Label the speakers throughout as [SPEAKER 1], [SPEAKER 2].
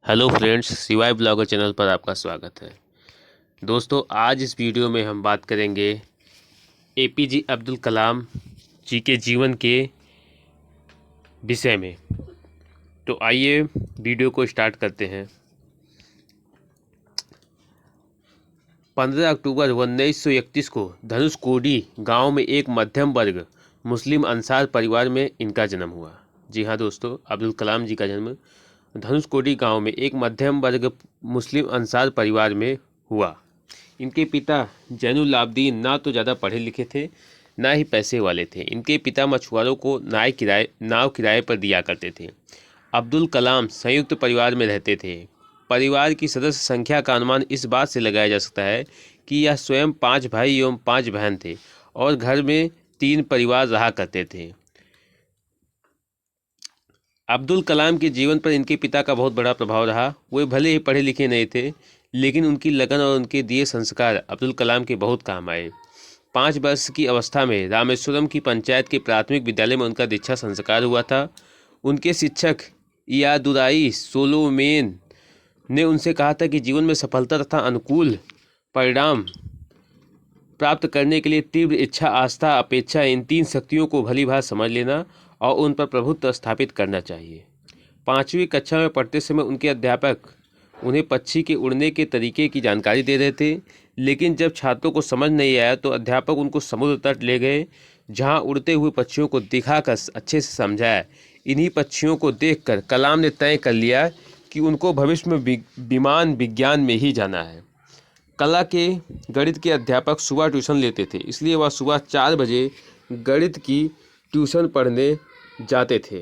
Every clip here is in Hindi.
[SPEAKER 1] Hello friends, CY blogger channel पर आपका स्वागत है। दोस्तों, आज इस वीडियो में हम बात करेंगे एपीजे अब्दुल कलाम जी के जीवन के विषय में। तो आइए वीडियो को स्टार्ट करते हैं। 15 अक्टूबर 1931 को धनुषकोडी गांव में एक मध्यम वर्ग मुस्लिम अंसार परिवार में इनका जन्म हुआ। जी हाँ दोस्तों, अब्दुल कलाम जी का जन्म धनुषकोडी गांव में एक मध्यम वर्ग मुस्लिम अंसार परिवार में हुआ। इनके पिता जैनुल आबदीन ना तो ज़्यादा पढ़े लिखे थे, ना ही पैसे वाले थे। इनके पिता मछुआरों को नाव किराए पर दिया करते थे। अब्दुल कलाम संयुक्त परिवार में रहते थे। परिवार की सदस्य संख्या का अनुमान इस बात से लगाया जा सकता है कि यह स्वयं 5 भाई एवं 5 बहन थे और घर में 3 परिवार रहा करते थे। अब्दुल कलाम के जीवन पर इनके पिता का बहुत बड़ा प्रभाव रहा। वे भले ही पढ़े लिखे नहीं थे, लेकिन उनकी लगन और उनके दिए संस्कार अब्दुल कलाम के बहुत काम आए। 5 वर्ष की अवस्था में रामेश्वरम की पंचायत के प्राथमिक विद्यालय में उनका दीक्षा संस्कार हुआ था। उनके शिक्षक इयादुर्राई सोलोमेन ने उनसे कहा था कि जीवन में सफलता तथा अनुकूल परिणाम प्राप्त करने के लिए तीव्र इच्छा, आस्था, अपेक्षा, इन 3 शक्तियों को भली भांति समझ लेना और उन पर प्रभुत्व स्थापित करना चाहिए। 5वीं कक्षा में पढ़ते समय उनके अध्यापक उन्हें पक्षी के उड़ने के तरीके की जानकारी दे रहे थे, लेकिन जब छात्रों को समझ नहीं आया तो अध्यापक उनको समुद्र तट ले गए, जहां उड़ते हुए पक्षियों को दिखाकर अच्छे से समझाया। इन्हीं पक्षियों को देखकर कलाम ने तय कर लिया कि उनको भविष्य में विमान विज्ञान में ही जाना है। कला के गणित के अध्यापक सुबह ट्यूशन लेते थे, इसलिए वह सुबह 4 बजे गणित की ट्यूशन पढ़ने जाते थे।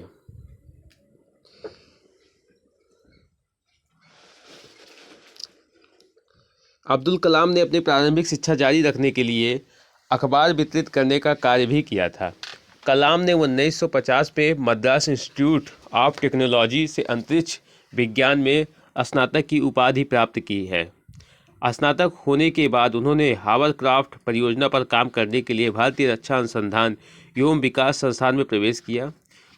[SPEAKER 1] अब्दुल कलाम ने अपनी प्रारंभिक शिक्षा जारी रखने के लिए अखबार वितरित करने का कार्य भी किया था। कलाम ने 1950 में मद्रास इंस्टीट्यूट ऑफ टेक्नोलॉजी से अंतरिक्ष विज्ञान में स्नातक की उपाधि प्राप्त की है। स्नातक होने के बाद उन्होंने हावरक्राफ्ट परियोजना पर काम करने के लिए भारतीय रक्षा अनुसंधान एवं विकास संस्थान में प्रवेश किया।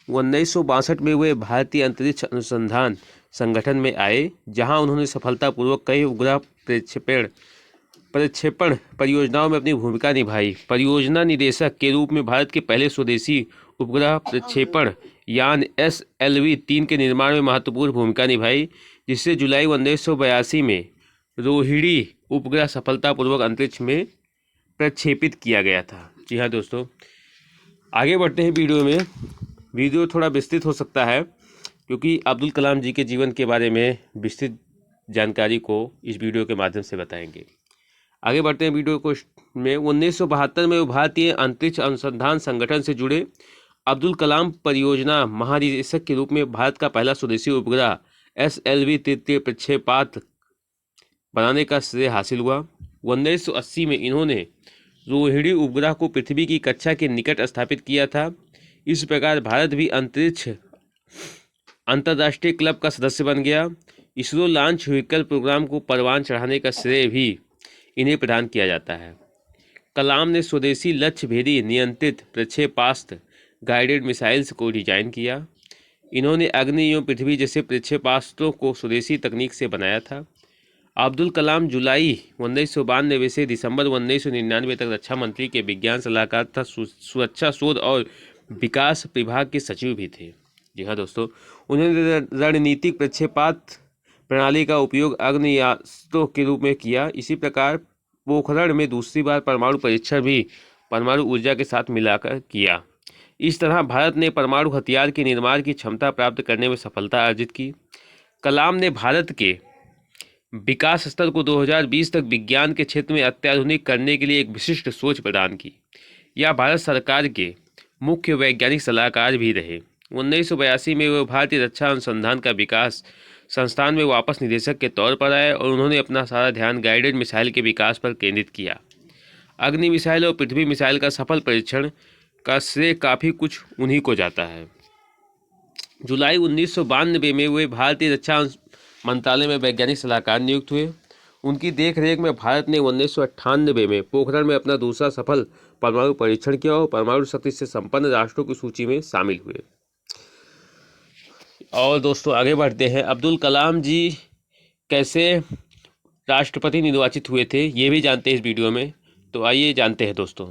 [SPEAKER 1] 1962 में वे भारतीय अंतरिक्ष अनुसंधान संगठन में आए, जहां उन्होंने सफलतापूर्वक कई उपग्रह प्रक्षेपण परियोजनाओं में अपनी भूमिका निभाई। परियोजना निदेशक के रूप में भारत के पहले स्वदेशी उपग्रह प्रक्षेपण यान SLV-3 के निर्माण में महत्वपूर्ण भूमिका निभाई, जिससे जुलाई 1982 में रोहिणी उपग्रह सफलतापूर्वक अंतरिक्ष में प्रक्षेपित किया गया था। जी हाँ दोस्तों, आगे बढ़ते हैं वीडियो में। वीडियो थोड़ा विस्तृत हो सकता है क्योंकि अब्दुल कलाम जी के जीवन के बारे में विस्तृत जानकारी को इस वीडियो के माध्यम से बताएंगे। आगे बढ़ते हैं वीडियो को में 1972 में वो भारतीय अंतरिक्ष अनुसंधान संगठन से जुड़े। अब्दुल कलाम परियोजना महानिदेशक के रूप में भारत का पहला स्वदेशी उपग्रह SLV तृतीय प्रक्षेपास्त्र बनाने का श्रेय हासिल हुआ। 1980 में इन्होंने रोहिणी उपग्रह को पृथ्वी की कक्षा के निकट स्थापित किया था। इस प्रकार भारत भी अंतरिक्ष अंतर्राष्ट्रीय क्लब का सदस्य बन गया। इसरो लॉन्च व्हीकल प्रोग्राम को परवान चढ़ाने का श्रेय भी इन्हें प्रदान किया जाता है। कलाम ने स्वदेशी लक्ष्य भेदी नियंत्रित प्रक्षेपास्त्र गाइडेड मिसाइल्स को डिजाइन किया। इन्होंने अग्नि एवं पृथ्वी जैसे प्रक्षेपास्त्रों को स्वदेशी तकनीक से बनाया था। अब्दुल कलाम जुलाई 1992 से दिसंबर 1999 तक रक्षा मंत्री के विज्ञान सलाहकार तथा सुरक्षा शोध और विकास विभाग के सचिव भी थे। जी हाँ दोस्तों, उन्होंने रणनीतिक प्रक्षेपास्त्र प्रणाली का उपयोग आग्नेयास्त्रों के रूप में किया। इसी प्रकार पोखरण में दूसरी बार परमाणु परीक्षण भी परमाणु ऊर्जा के साथ मिलाकर किया। इस तरह भारत ने परमाणु हथियार के निर्माण की क्षमता प्राप्त करने में सफलता अर्जित की। कलाम ने भारत के विकास स्तर को 2020 तक विज्ञान के क्षेत्र में अत्याधुनिक करने के लिए एक विशिष्ट सोच प्रदान की। यह भारत सरकार के मुख्य वैज्ञानिक सलाहकार भी रहे। 1982 में वे भारतीय रक्षा अनुसंधान का विकास संस्थान में वापस निदेशक के तौर पर आए और उन्होंने अपना सारा ध्यान गाइडेड मिसाइल के विकास पर केंद्रित किया। अग्नि मिसाइल और पृथ्वी मिसाइल का सफल परीक्षण का श्रेय काफ़ी कुछ उन्हीं को जाता है। जुलाई 1992 में वे भारतीय रक्षा मंत्रालय में वैज्ञानिक सलाहकार नियुक्त हुए। उनकी देखरेख में भारत ने 1998 में पोखरण में अपना दूसरा सफल परमाणु परीक्षण किया और परमाणु शक्ति से संपन्न राष्ट्रों की सूची में शामिल हुए। और दोस्तों आगे बढ़ते हैं। अब्दुल कलाम जी कैसे राष्ट्रपति निर्वाचित हुए थे ये भी जानते हैं इस वीडियो में, तो आइए जानते हैं दोस्तों।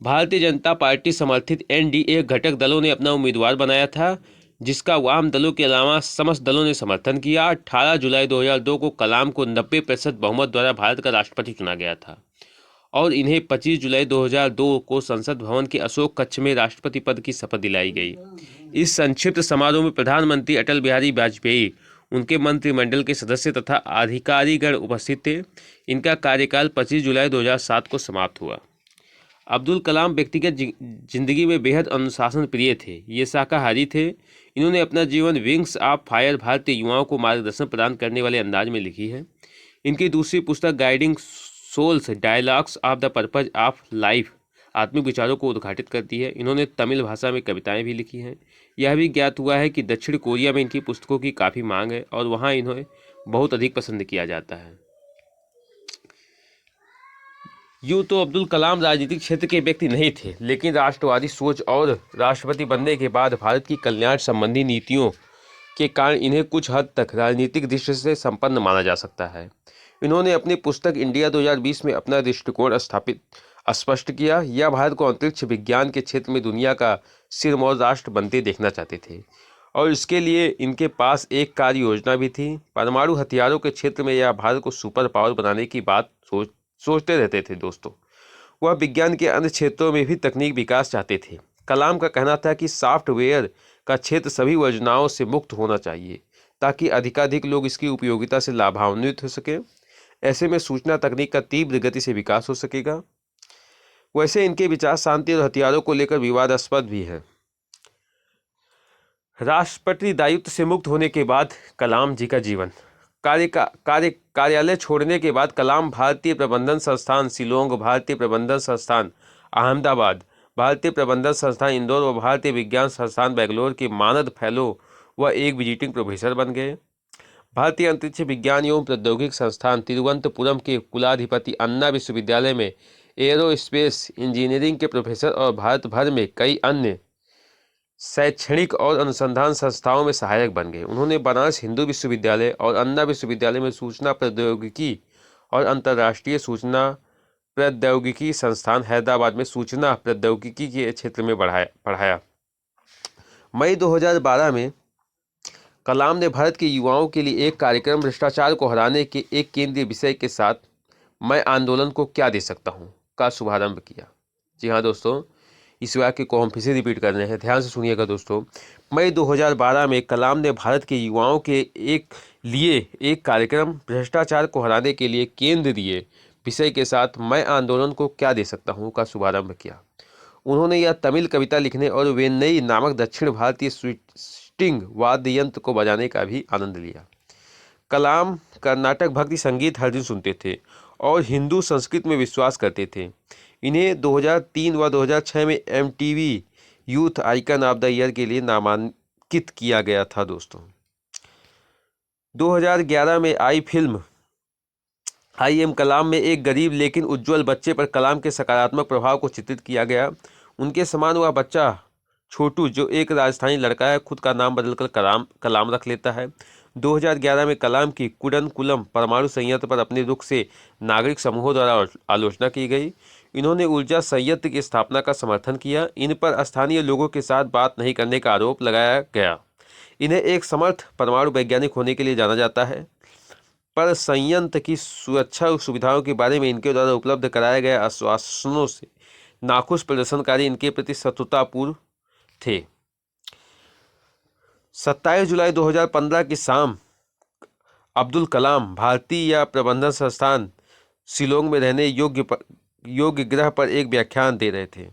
[SPEAKER 1] भारतीय जनता पार्टी समर्थित एनडीए घटक दलों ने अपना उम्मीदवार बनाया था, जिसका वाम दलों के अलावा समस्त दलों ने समर्थन किया। 18 जुलाई 2002 को कलाम को 90% बहुमत द्वारा भारत का राष्ट्रपति चुना गया था और इन्हें 25 जुलाई 2002 को संसद भवन के अशोक कक्ष में राष्ट्रपति पद की शपथ दिलाई गई। इस संक्षिप्त समारोह में प्रधानमंत्री अटल बिहारी वाजपेयी, उनके मंत्रिमंडल के सदस्य तथा अधिकारीगण उपस्थित थे। इनका कार्यकाल 25 जुलाई 2007 को समाप्त हुआ। अब्दुल कलाम व्यक्तिगत जिंदगी में बेहद अनुशासन प्रिय थे। ये शाकाहारी थे। इन्होंने अपना जीवन विंग्स ऑफ फायर भारतीय युवाओं को मार्गदर्शन प्रदान करने वाले अंदाज में लिखी है। इनकी दूसरी पुस्तक guiding souls dialogues of the purpose of life आत्मिक विचारों को उद्घाटित करती है। इन्होंने तमिल भाषा में कविताएं भी लिखी हैं। यह भी ज्ञात हुआ है कि दक्षिण कोरिया में इनकी पुस्तकों की काफ़ी मांग है और वहाँ इन्हें बहुत अधिक पसंद किया जाता है। यूँ तो अब्दुल कलाम राजनीतिक क्षेत्र के व्यक्ति नहीं थे, लेकिन राष्ट्रवादी सोच और राष्ट्रपति बनने के बाद भारत की कल्याण संबंधी नीतियों के कारण इन्हें कुछ हद तक राजनीतिक दृष्टि से संपन्न माना जा सकता है। इन्होंने अपनी पुस्तक इंडिया 2020 में अपना दृष्टिकोण स्पष्ट किया। यह भारत को अंतरिक्ष विज्ञान के क्षेत्र में दुनिया का सिरमौर राष्ट्र बनते देखना चाहते थे और इसके लिए इनके पास एक कार्य योजना भी थी। परमाणु हथियारों के क्षेत्र में यह भारत को सुपर पावर बनाने की बात सोचते रहते थे दोस्तों। वह विज्ञान के अन्य क्षेत्रों में भी तकनीक विकास चाहते थे। कलाम का कहना था कि सॉफ्टवेयर का क्षेत्र सभी योजनाओं से मुक्त होना चाहिए ताकि अधिकाधिक लोग इसकी उपयोगिता से लाभान्वित हो सके। ऐसे में सूचना तकनीक का तीव्र गति से विकास हो सकेगा। वैसे इनके विचार शांति और हथियारों को लेकर विवादास्पद भी है। राष्ट्रपति दायित्व से मुक्त होने के बाद कलाम जी का जीवन। कार्यालय छोड़ने के बाद कलाम भारतीय प्रबंधन संस्थान शिलोंग, भारतीय प्रबंधन संस्थान अहमदाबाद, भारतीय प्रबंधन संस्थान इंदौर व भारतीय विज्ञान संस्थान बेंगलोर के मानद फेलो व एक विजिटिंग प्रोफेसर बन गए। भारतीय अंतरिक्ष विज्ञान एवं प्रौद्योगिकी संस्थान तिरुवनंतपुरम के कुलाधिपति, अन्ना विश्वविद्यालय में एरोस्पेस इंजीनियरिंग के प्रोफेसर और भारत भर में कई अन्य शैक्षणिक और अनुसंधान संस्थाओं में सहायक बन गए। उन्होंने बनारस हिंदू विश्वविद्यालय और अन्ना विश्वविद्यालय में सूचना प्रौद्योगिकी और अंतर्राष्ट्रीय सूचना प्रौद्योगिकी संस्थान हैदराबाद में सूचना प्रौद्योगिकी के क्षेत्र में पढ़ाया। मई 2012 में कलाम ने भारत के युवाओं के लिए एक कार्यक्रम भ्रष्टाचार को हराने के एक केंद्रीय विषय के साथ मैं आंदोलन को क्या दे सकता हूं का शुभारंभ किया। जी हाँ दोस्तों, इस वाक्य को हम फिर से रिपीट कर रहे हैं, ध्यान से सुनिएगा दोस्तों। मई 2012 में कलाम ने भारत के युवाओं के लिए एक कार्यक्रम भ्रष्टाचार को हराने के लिए केंद्रीय विषय के साथ मैं आंदोलन को क्या दे सकता हूं का शुभारंभ किया। उन्होंने यह तमिल कविता लिखने और वेन्नई नामक दक्षिण भारतीय स्ट्रिंग वाद्य यंत्र को बजाने का भी आनंद लिया। कलाम कर्नाटक भक्ति संगीत हर दिन सुनते थे और हिंदू संस्कृत में विश्वास करते थे। इन्हें 2003 व 2006 में MTV youth icon of the year के लिए नामांकित किया गया था दोस्तों। 2011 में आई फिल्म आई एम कलाम में एक गरीब लेकिन उज्जवल बच्चे पर कलाम के सकारात्मक प्रभाव को चित्रित किया गया। उनके समान वह बच्चा छोटू, जो एक राजस्थानी लड़का है, खुद का नाम बदलकर कलाम रख लेता है। 2011 में कलाम की कुडनकुलम परमाणु संयंत्र पर अपने रुख से नागरिक समूहों द्वारा आलोचना की गई। इन्होंने ऊर्जा संयंत्र की स्थापना का समर्थन किया। इन पर स्थानीय लोगों के साथ बात नहीं करने का आरोप लगाया गया। इन्हें एक समर्थ परमाणु वैज्ञानिक होने के लिए जाना जाता है, पर संयंत्र की सुरक्षा सुविधाओं के बारे में इनके द्वारा उपलब्ध कराए गए आश्वासनों से नाखुश प्रदर्शनकारी इनके प्रति शत्रुतापूर्ण थे। 27 जुलाई 2015 की शाम अब्दुल कलाम भारतीय प्रबंधन संस्थान शिलोंग में रहने योग्य ग्रह पर एक व्याख्यान दे रहे थे।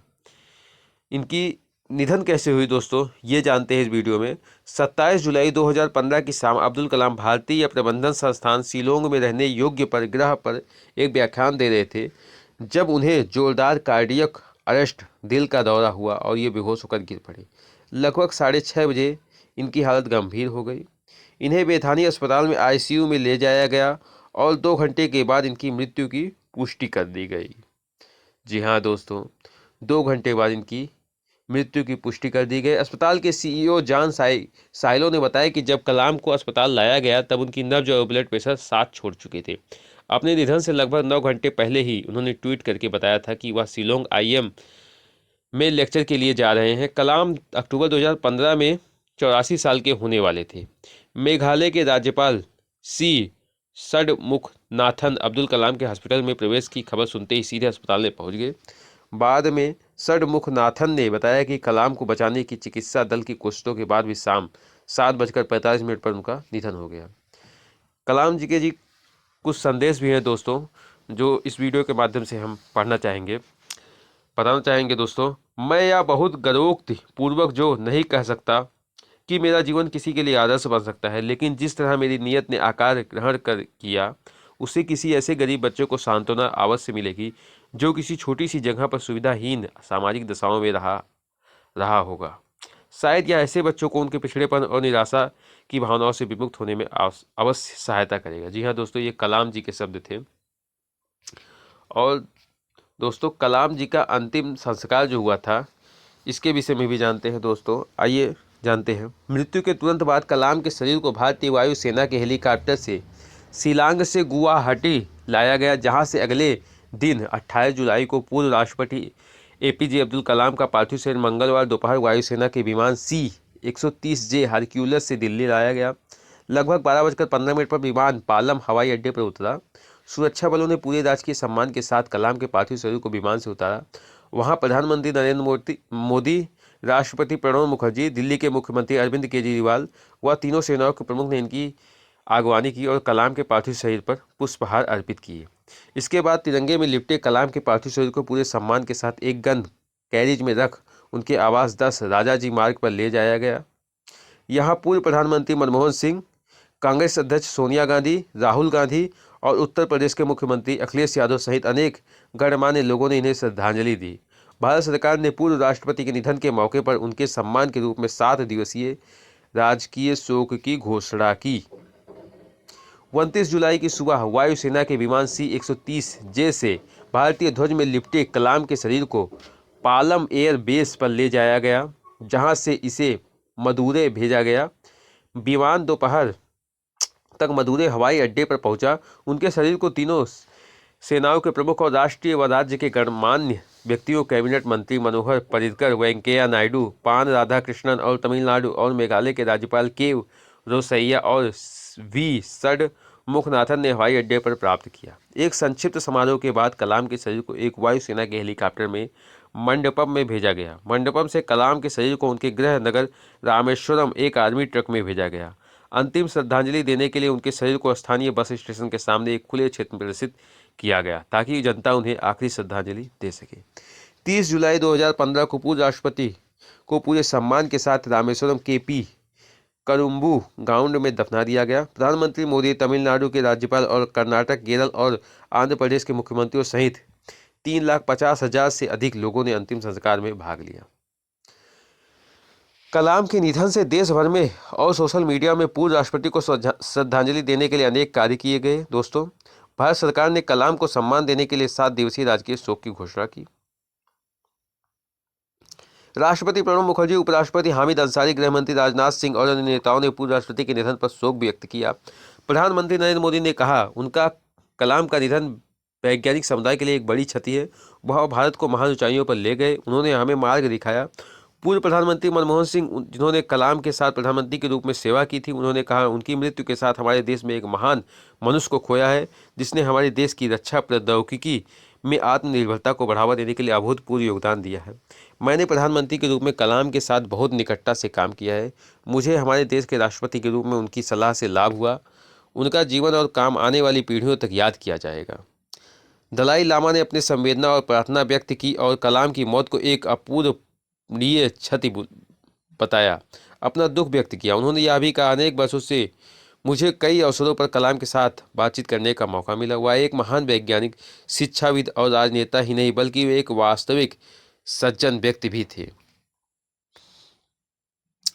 [SPEAKER 1] इनकी निधन कैसे हुई दोस्तों, ये जानते हैं इस वीडियो में। 27 जुलाई 2015 की शाम अब्दुल कलाम भारतीय प्रबंधन संस्थान शिलोंग में रहने योग्य पर ग्रह पर एक व्याख्यान दे रहे थे जब उन्हें जोरदार कार्डियक अरेस्ट, दिल का दौरा हुआ और ये बेहोश होकर गिर पड़े। लगभग 6:30 बजे इनकी हालत गंभीर हो गई। इन्हें बेथानी अस्पताल में ICU में ले जाया गया और 2 घंटे के बाद इनकी मृत्यु की पुष्टि कर दी गई। जी हाँ दोस्तों, 2 घंटे बाद इनकी मृत्यु की पुष्टि कर दी गई। अस्पताल के सीईओ जॉन साइलो ने बताया कि जब कलाम को अस्पताल लाया गया तब उनकी नब्ज और ब्लड प्रेशर साथ छोड़ चुके थे। अपने निधन से लगभग 9 घंटे पहले ही उन्होंने ट्वीट करके बताया था कि वह शिलोंग आईएम में लेक्चर के लिए जा रहे हैं। कलाम अक्टूबर 2015 में 84 साल के होने वाले थे। मेघालय के राज्यपाल सी षडमुखनाथन अब्दुल कलाम के हॉस्पिटल में प्रवेश की खबर सुनते ही सीधे अस्पताल में पहुंच गए। बाद में षडमुखनाथन ने बताया कि कलाम को बचाने की चिकित्सा दल की कोशिशों के बाद भी शाम 7:45 पर उनका निधन हो गया। कलाम जी के कुछ संदेश भी हैं दोस्तों, जो इस वीडियो के माध्यम से हम पढ़ना चाहेंगे, बताना चाहेंगे दोस्तों। मैं यह बहुत गर्वोक्ति पूर्वक जो नहीं कह सकता कि मेरा जीवन किसी के लिए आदर्श बन सकता है, लेकिन जिस तरह मेरी नीयत ने आकार ग्रहण कर किया, उससे किसी ऐसे गरीब बच्चे को सांत्वना अवश्य मिलेगी जो किसी छोटी सी जगह पर सुविधाहीन सामाजिक दशाओं में रहा होगा। शायद यह ऐसे बच्चों को उनके पिछड़ेपन और निराशा की भावनाओं से विमुक्त होने में अवश्य सहायता करेगा। जी हाँ दोस्तों, ये कलाम जी के शब्द थे। और दोस्तों, कलाम जी का अंतिम संस्कार जो हुआ था, इसके विषय में भी जानते हैं दोस्तों। आइए जानते हैं। मृत्यु के तुरंत बाद कलाम के शरीर को भारतीय वायुसेना के हेलीकॉप्टर से शिलांग से गुवाहाटी लाया गया, जहां से अगले दिन 28 जुलाई को पूर्व राष्ट्रपति एपीजे अब्दुल कलाम का पार्थिव शरीर मंगलवार दोपहर वायुसेना के विमान C-130J हरक्यूलस से दिल्ली लाया गया। लगभग 12:15 पर विमान पालम हवाई अड्डे पर उतरा। सुरक्षा बलों ने पूरे राजकीय सम्मान के साथ कलाम के पार्थिव शरीर को विमान से उतारा। वहां प्रधानमंत्री नरेंद्र मोदी, राष्ट्रपति प्रणब मुखर्जी, दिल्ली के मुख्यमंत्री अरविंद केजरीवाल व तीनों सेनाओं के प्रमुख ने इनकी आगवानी की और कलाम के पार्थिव शरीर पर पुष्पहार अर्पित किए। इसके बाद तिरंगे में लिपटे कलाम के पार्थिव शरीर को पूरे सम्मान के साथ एक गन कैरिज में रख उनके आवास 10 राजाजी मार्ग पर ले जाया गया। यहाँ पूर्व प्रधानमंत्री मनमोहन सिंह, कांग्रेस अध्यक्ष सोनिया गांधी, राहुल गांधी और उत्तर प्रदेश के मुख्यमंत्री अखिलेश यादव सहित अनेक गणमान्य लोगों ने इन्हें श्रद्धांजलि दी। भारत सरकार ने पूर्व राष्ट्रपति के निधन के मौके पर उनके सम्मान के रूप में 7 दिवसीय राजकीय शोक की घोषणा की। 29 जुलाई की सुबह वायुसेना के विमान C-130J से भारतीय ध्वज में लिपटे कलाम के शरीर को पालम एयर बेस पर ले जाया गया, जहां से इसे मदुरै भेजा गया। विमान दोपहर तक मदुरै हवाई अड्डे पर पहुंचा। उनके शरीर को तीनों सेनाओं के प्रमुख और राष्ट्रीय व राज्य के गणमान्य व्यक्तियों, कैबिनेट मंत्री मनोहर पर्रिकर, वेंकैया नायडू, पान राधाकृष्णन और तमिलनाडु और मेघालय के राज्यपाल के रोसैया और वी षडमुखनाथन ने हवाई अड्डे पर प्राप्त किया। एक संक्षिप्त समारोह के बाद कलाम के शरीर को एक वायुसेना के हेलीकॉप्टर में मंडपम में भेजा गया। मंडपम से कलाम के शरीर को उनके गृह नगर रामेश्वरम एक आर्मी ट्रक में भेजा गया। अंतिम श्रद्धांजलि देने के लिए उनके शरीर को स्थानीय बस स्टेशन के सामने एक खुले क्षेत्र में प्रदर्शित किया गया, ताकि जनता उन्हें आखिरी श्रद्धांजलि दे सके। 30 जुलाई 2015 को पूर्व राष्ट्रपति को पूरे सम्मान के साथ रामेश्वरम KP करुम्बू गांव में दफना दिया गया। प्रधानमंत्री मोदी, तमिलनाडु के राज्यपाल और कर्नाटक, केरल और आंध्र प्रदेश के मुख्यमंत्रियों सहित 3,50,000 से अधिक लोगों ने अंतिम संस्कार में भाग लिया। कलाम के निधन से देश भर में और सोशल मीडिया में पूर्व राष्ट्रपति को श्रद्धांजलि देने के लिए अनेक कार्य किए गए। दोस्तों, भारत सरकार ने कलाम को सम्मान देने के लिए 7 दिवसीय राजकीय शोक की घोषणा की। राष्ट्रपति प्रणब मुखर्जी, उपराष्ट्रपति हामिद अंसारी, गृहमंत्री राजनाथ सिंह और अन्य नेताओं ने पूर्व राष्ट्रपति के निधन पर शोक व्यक्त किया। प्रधानमंत्री नरेंद्र मोदी ने कहा, उनका कलाम का निधन वैज्ञानिक समुदाय के लिए एक बड़ी क्षति है। वह भारत को महान ऊंचाइयों पर ले गए, उन्होंने हमें मार्ग दिखाया। पूर्व प्रधानमंत्री मनमोहन सिंह, जिन्होंने कलाम के साथ प्रधानमंत्री के रूप में सेवा की थी, उन्होंने कहा, उनकी मृत्यु के साथ हमारे देश में एक महान मनुष्य को खोया है, जिसने हमारे देश की रक्षा प्रौद्योगिकी में आत्मनिर्भरता को बढ़ावा देने के लिए अभूतपूर्व योगदान दिया है। मैंने प्रधानमंत्री के रूप में कलाम के साथ बहुत निकटता से काम किया है। मुझे हमारे देश के राष्ट्रपति के रूप में उनकी सलाह से लाभ हुआ। उनका जीवन और काम आने वाली पीढ़ियों तक याद किया जाएगा। दलाई लामा ने अपनी संवेदना और प्रार्थना व्यक्त की और कलाम की मौत को एक अपूरणीय क्षति बताया, अपना दुख व्यक्त किया। उन्होंने यह भी कहा, अनेक वर्षों से मुझे कई अवसरों पर कलाम के साथ बातचीत करने का मौका मिला। वह एक महान वैज्ञानिक, शिक्षाविद और राजनेता ही नहीं, बल्कि वे एक वास्तविक सज्जन व्यक्ति भी थे।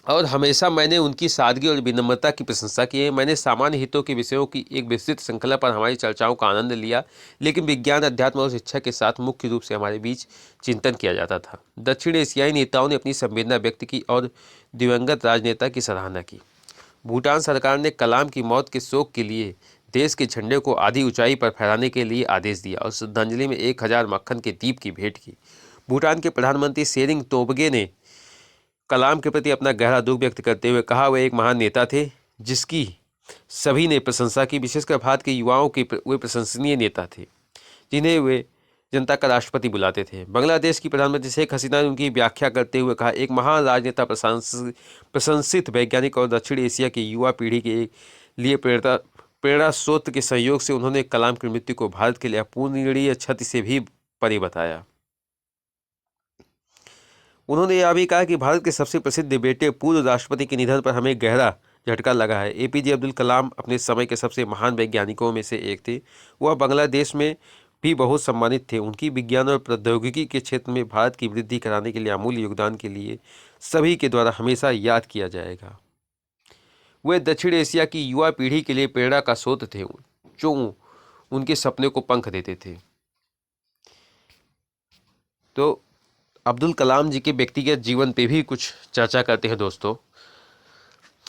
[SPEAKER 1] और हमेशा मैंने उनकी सादगी और विनम्रता की प्रशंसा की है। मैंने सामान्य हितों के विषयों की एक विस्तृत श्रृंखला पर हमारी चर्चाओं का आनंद लिया, लेकिन विज्ञान, अध्यात्म और शिक्षा के साथ मुख्य रूप से हमारे बीच चिंतन किया जाता था। दक्षिण एशियाई नेताओं ने अपनी संवेदना व्यक्त की और दिवंगत राजनेता की सराहना की। भूटान सरकार ने कलाम की मौत के शोक के लिए देश के झंडे को आधी ऊंचाई पर फहराने के लिए आदेश दिया और श्रद्धांजलि में 1000 मक्खन के दीप की भेंट की। भूटान के प्रधानमंत्री शेरिंग तोब्गे ने कलाम के प्रति अपना गहरा दुख व्यक्त करते हुए कहा, वे एक महान नेता थे जिसकी सभी ने प्रशंसा की। विशेषकर भारत के युवाओं के वे प्रशंसनीय नेता थे जिन्हें वे जनता का राष्ट्रपति बुलाते थे। बांग्लादेश की प्रधानमंत्री शेख हसीना ने उनकी व्याख्या करते हुए कहा, एक महान राजनेता, प्रशंसित वैज्ञानिक और दक्षिण एशिया की युवा पीढ़ी के लिए प्रेरणा स्रोत के सहयोग से उन्होंने कलाम की मृत्यु को भारत के लिए अपूरणीय क्षति से भी परे बताया। उन्होंने यह भी कहा कि भारत के सबसे प्रसिद्ध बेटे पूर्व राष्ट्रपति के निधन पर हमें गहरा झटका लगा है। एपीजे अब्दुल कलाम अपने समय के सबसे महान वैज्ञानिकों में से एक थे। वह बांग्लादेश में भी बहुत सम्मानित थे। उनकी विज्ञान और प्रौद्योगिकी के क्षेत्र में भारत की वृद्धि कराने के लिए अमूल्य योगदान के लिए सभी के द्वारा हमेशा याद किया जाएगा। वे दक्षिण एशिया की युवा पीढ़ी के लिए प्रेरणा का स्रोत थे जो उनके सपने को पंख देते थे। तो अब्दुल कलाम जी के व्यक्तिगत जीवन पे भी कुछ चर्चा करते हैं दोस्तों।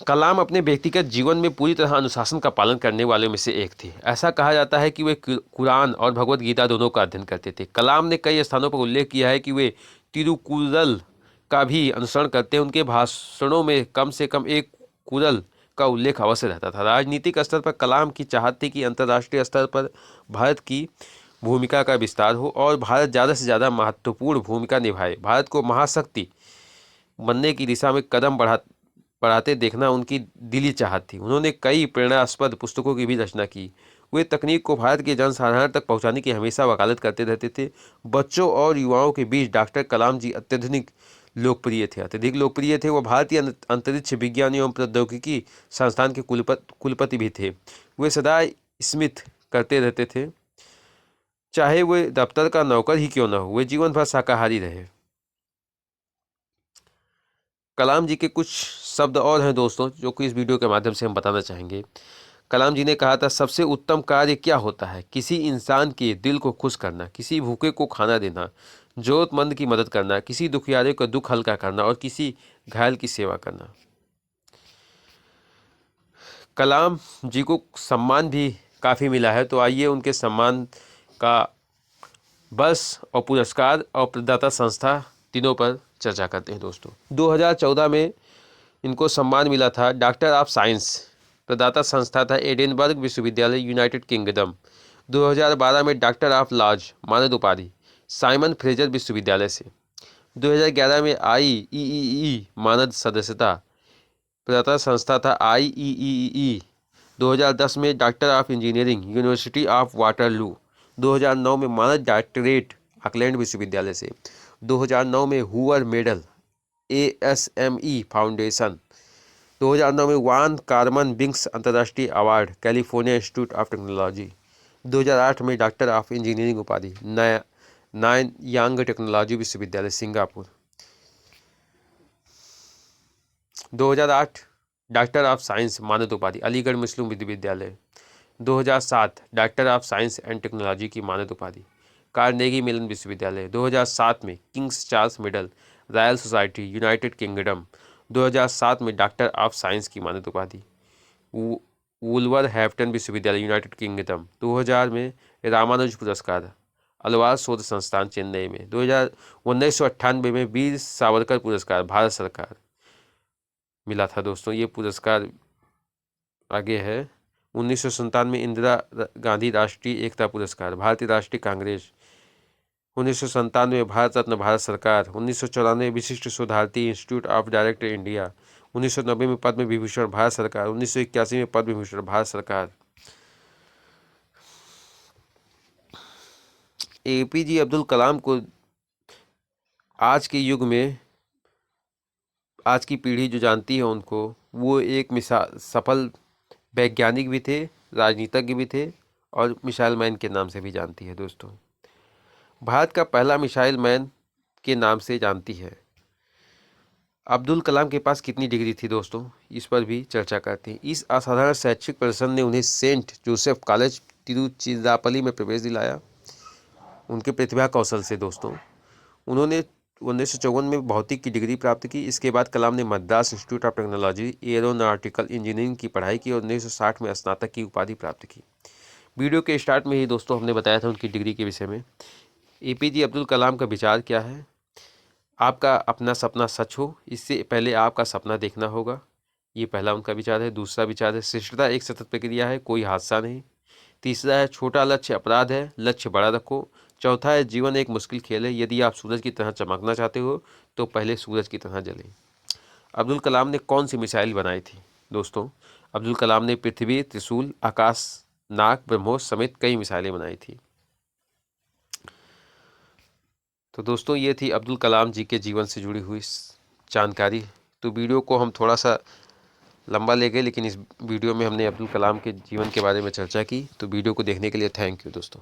[SPEAKER 1] कलाम अपने व्यक्तिगत जीवन में पूरी तरह अनुशासन का पालन करने वालों में से एक थे। ऐसा कहा जाता है कि वे कुरान और भगवत गीता दोनों का अध्ययन करते थे। कलाम ने कई स्थानों पर उल्लेख किया है कि वे तिरुकुरल का भी अनुसरण करते हैं। उनके भाषणों में कम से कम एक कुरल का उल्लेख अवश्य रहता था। राजनीतिक स्तर पर कलाम की चाहत थी कि अंतर्राष्ट्रीय स्तर पर भारत की भूमिका का विस्तार हो और भारत ज़्यादा से ज़्यादा महत्वपूर्ण भूमिका निभाए। भारत को महाशक्ति बनने की दिशा में कदम बढ़ाते देखना उनकी दिली चाहत थी। उन्होंने कई प्रेरणास्पद पुस्तकों की भी रचना की। वे तकनीक को भारत के जनसाधारण तक पहुंचाने की हमेशा वकालत करते रहते थे। बच्चों और युवाओं के बीच डॉक्टर कलाम जी अत्यधिक लोकप्रिय थे। वह भारतीय अंतरिक्ष विज्ञान एवं प्रौद्योगिकी संस्थान के कुलपति भी थे। वे सदा स्मित करते रहते थे, चाहे वे दफ्तर का नौकर ही क्यों न हो। वे जीवन भर शाकाहारी रहे। कलाम जी के कुछ शब्द और हैं दोस्तों जो कि इस वीडियो के माध्यम से हम बताना चाहेंगे। कलाम जी ने कहा था, सबसे उत्तम कार्य क्या होता है? किसी इंसान के दिल को खुश करना, किसी भूखे को खाना देना, जरूरतमंद की मदद करना, किसी दुखियारे का दुख हल्का करना और किसी घायल की सेवा करना। कलाम जी को सम्मान भी काफ़ी मिला है, तो आइए उनके सम्मान का बस और पुरस्कार और प्रदाता संस्था तीनों पर चर्चा करते हैं दोस्तों। 2014 में इनको सम्मान मिला था डॉक्टर ऑफ साइंस। प्रदाता संस्था था एडिनबर्ग विश्वविद्यालय, यूनाइटेड किंगडम। 2012 में डॉक्टर ऑफ लॉज मानद उपाधि साइमन फ्रेजर विश्वविद्यालय से। 2011 में IEEE मानद सदस्यता प्रदाता संस्था था IEEE। 2010 में doctor of engineering university of Waterloo. 2009 में मानद डॉक्टरेट ऑकलैंड विश्वविद्यालय से। 2009 में हूवर मेडल ASME फाउंडेशन। 2009 में वान कार्मन बिंक्स अंतर्राष्ट्रीय award California institute of technology. 2008 में डॉक्टर ऑफ इंजीनियरिंग उपाधि नाइन यांग टेक्नोलॉजी विश्वविद्यालय सिंगापुर। 2008 डॉक्टर ऑफ साइंस मानद उपाधि अलीगढ़ मुस्लिम विश्वविद्यालय। 2007 doctor of science and technology की मानद उपाधि कार्नेगी मेलन विश्वविद्यालय। 2007 में Kings Charles medal royal society United kingdom. 2007 में डॉक्टर ऑफ साइंस की मानद उपाधि वुल्वरहैम्पटन विश्वविद्यालय यूनाइटेड किंगडम। 2000 में रामानुज पुरस्कार अलवार शोध संस्थान चेन्नई में। 1998 में वीर सावरकर पुरस्कार भारत सरकार मिला था दोस्तों। ये पुरस्कार आगे है। 1997 में इंदिरा गांधी राष्ट्रीय एकता पुरस्कार भारतीय राष्ट्रीय कांग्रेस। 1997 में भारत रत्न भारत सरकार। 1994 विशिष्ट शोधार्थी इंस्टीट्यूट ऑफ डायरेक्टर इंडिया। 1990 में पद्म विभूषण भारत सरकार। 1981 में पद्म विभूषण भारत सरकार। APJ अब्दुल कलाम को आज के युग में आज की पीढ़ी जो जानती है उनको, वो एक सफल वैज्ञानिक भी थे, राजनीतिज्ञ भी थे और मिसाइल मैन के नाम से भी जानती है दोस्तों। भारत का पहला मिसाइल मैन के नाम से जानती है। अब्दुल कलाम के पास कितनी डिग्री थी दोस्तों, इस पर भी चर्चा करते हैं। इस असाधारण शैक्षिक प्रदर्शन ने उन्हें सेंट जोसेफ कॉलेज तिरुचिरापल्ली में प्रवेश दिलाया। उनके प्रतिभा कौशल से दोस्तों उन्होंने 1954 में भौतिक की डिग्री प्राप्त की। इसके बाद कलाम ने Madras institute of technology aeronautical engineering की पढ़ाई की और 1960 में स्नातक की उपाधि प्राप्त की। वीडियो के स्टार्ट में ही दोस्तों हमने बताया था उनकी डिग्री के विषय में। एपीजे अब्दुल कलाम का विचार क्या है? आपका अपना सपना सच हो, इससे पहले आपका सपना देखना होगा। ये पहला उनका विचार है। दूसरा विचार है श्रेष्ठता एक सतत प्रक्रिया है, कोई हादसा नहीं। तीसरा है छोटा लक्ष्य अपराध है, लक्ष्य बड़ा रखो। चौथा है जीवन एक मुश्किल खेल है, यदि आप सूरज की तरह चमकना चाहते हो तो पहले सूरज की तरह जलें। अब्दुल कलाम ने कौन सी मिसाइल बनाई थी दोस्तों? अब्दुल कलाम ने पृथ्वी, त्रिशूल, आकाश, नाग, ब्रह्मोस समेत कई मिसाइलें बनाई थी। तो दोस्तों ये थी अब्दुल कलाम जी के जीवन से जुड़ी हुई जानकारी। तो वीडियो को हम थोड़ा सा लंबा ले गए, लेकिन इस वीडियो में हमने अब्दुल कलाम के जीवन के बारे में चर्चा की। तो वीडियो को देखने के लिए थैंक यू दोस्तों।